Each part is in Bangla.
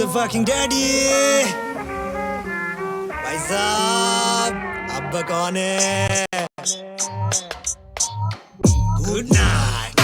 motherfucking daddy. भाई साहब अब्बा कौन है? Good night.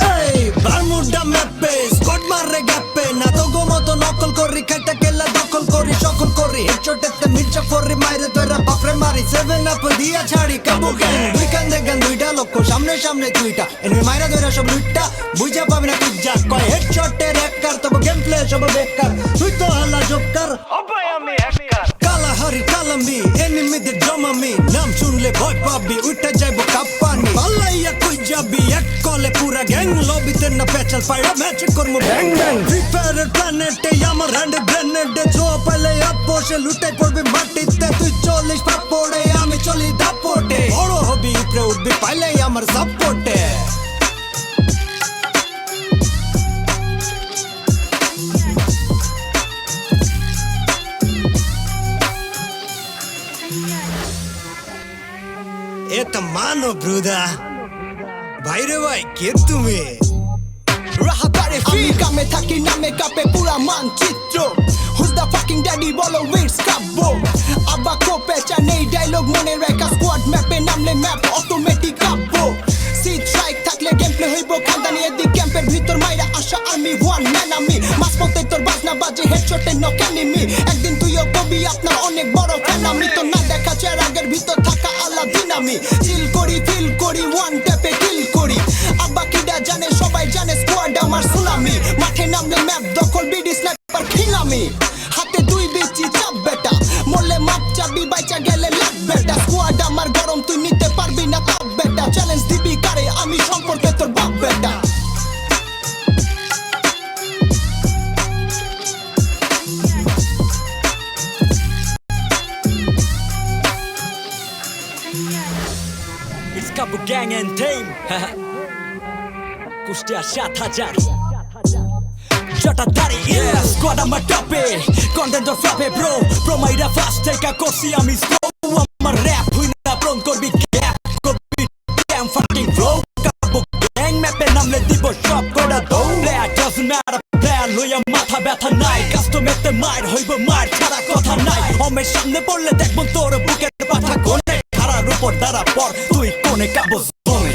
Hey, Bermuda mappe, Scott marre gappe. Na togo moto nokol kori, khata kella dokol kori, shokol kori. Headshot ette mircha forri, maire toira bafre mari. 7 up diya chhadi kabu gang. Dui kande gan duita lokko, samne samne tuita. Enme maira toira sob luitta, buja pabi na kujja. Koi headshot e rack kar, tobo gameplay sob bekkar. Tui to halla job kar, अब्बा আমি hacker kala hari kalami, enemy de drama me. Naam shunle boy pabi, uita jaibo kapani. Pallaiya koi jabi, ek kole pura gang. Lobby te na pechal paida, match kormo bang bang. Prepare planet e amar hand grenade. Jo pale apposhe lutai porbe matite. Tui cholish papode, ami choli dapote. Boro hobi upre utbi pale amar supporte. এটা মানো ব্রুদা ভাইরে ভাই কে তুমি রাহাতারে ফ্রি কামে থাকি নামে কাপে পুরা মানচিত্র হুজ দ্য ফাকিং ড্যাডি বলো উইটস কাব্বো আব্বা কোপে চাই ডায়লগ মনে রেখা স্কোয়াড ম্যাপে নামলে ম্যাপ অটোমেটিক কাব্বো সিট স্ট্রাইক থাকলে গেম প্লে হইব খানদানি এদিক ক্যাম্পের ভিতর মাইরা আসা আর্মি ওয়ান ম্যান আমি মাঝপথে তোর বাজনা বাজে হেডশটে নক এনিমি একদিন তুইও কবি আপনার অনেক বড় ফ্যান আমি তো না দেখা চেরাগের ভিতর থাকা আলাদিন আমি চিল করি ফিল করি ওয়ান ট্যাপে কিল করি আব্বা কিডা জানে সবাই জানে স্কোয়াড আমার সুনামি মাঠে নামলে ম্যাপ দখল বিডি স্নাইপার কিং আমি হাতে দুই বিচি চাপ বেটা মরলে মাপ চাবি বাইচা গেলে লাভ বেটা স্কোয়াড আমার গরম তুই নিতে পারবি না তাপ বেটা চ্যালেঞ্জ দিবি কারে আমি সম্পর্কে তোর বাপ বেটা It's Kabu Gang and Team Kushtia 7000 Jotadari yeah Squad আমার টপে কন্টেন্ট অর ফ্লপে ব্রো প্রোমাইরা ফাস্ট টেকা করছি আমি স্লো আমার র‍্যাপ হই না প্রন করবি গ্যাপ করবি ড্যাম ফাকিং ফ্লো কাবু গ্যাং ম্যাপে নামলে দিব সব কোডা দো প্লেয়ার ডাজন্ট ম্যাটার প্লেয়ার লইয়া মাথা ব্যথা নাই কাস্টমারতে মার হইব মার ছাড়া কথা নাই ওমের সামনে পড়লে দেখব তোর বুকের পাঠা কোনে খারার উপর দাঁড়া পর তুই কোনে কাবজ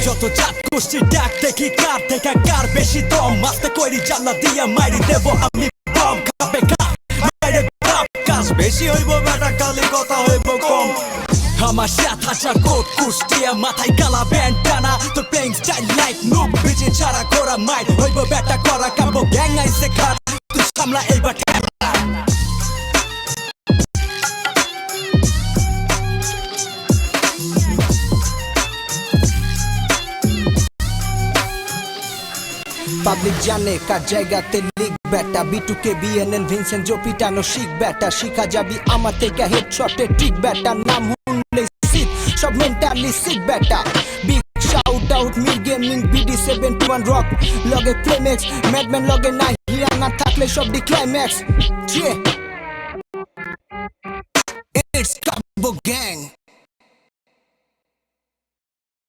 যত চাট কুষ্টি ডাক দেখি কার থেকে কার বেশি দম মাস্তে কইরি জানলা দিয়া মাইরি দেব আমি বম কাপে কাপ মাইরে কাপ কাজ বেশি হইব বেটা কালি কথা হইব কম আমার 7000 কোট কুষ্টিয়া মাথায় কালা ব্যান্ডানা তোর প্লেইং স্টাইল লাইক নুব বিচে ছাড়া করা মাইর হইব বেটা করা কাবো গ্যাং আইসে খাট তুই সামলা এইবার ঠেলা পাবলিক জানে কার জায়গাতে লিগ ব্যাটা বিটুকে বিএনএন ভিনসেন্ট জো পিটানো শিখ ব্যাটা শিখা যাবি আমার থেকে হেডশটে ট্রিক ব্যাটা নাম শুনলে সিট সব মেন্টালি সিক ব্যাটা big shout out me gaming BD71 Rock লগে প্লেমেক্স ম্যাডম্যান লগে না হিয়া না থাকলে সব ডি ক্লাইম্যাক্স ইটস কাবো গ্যাং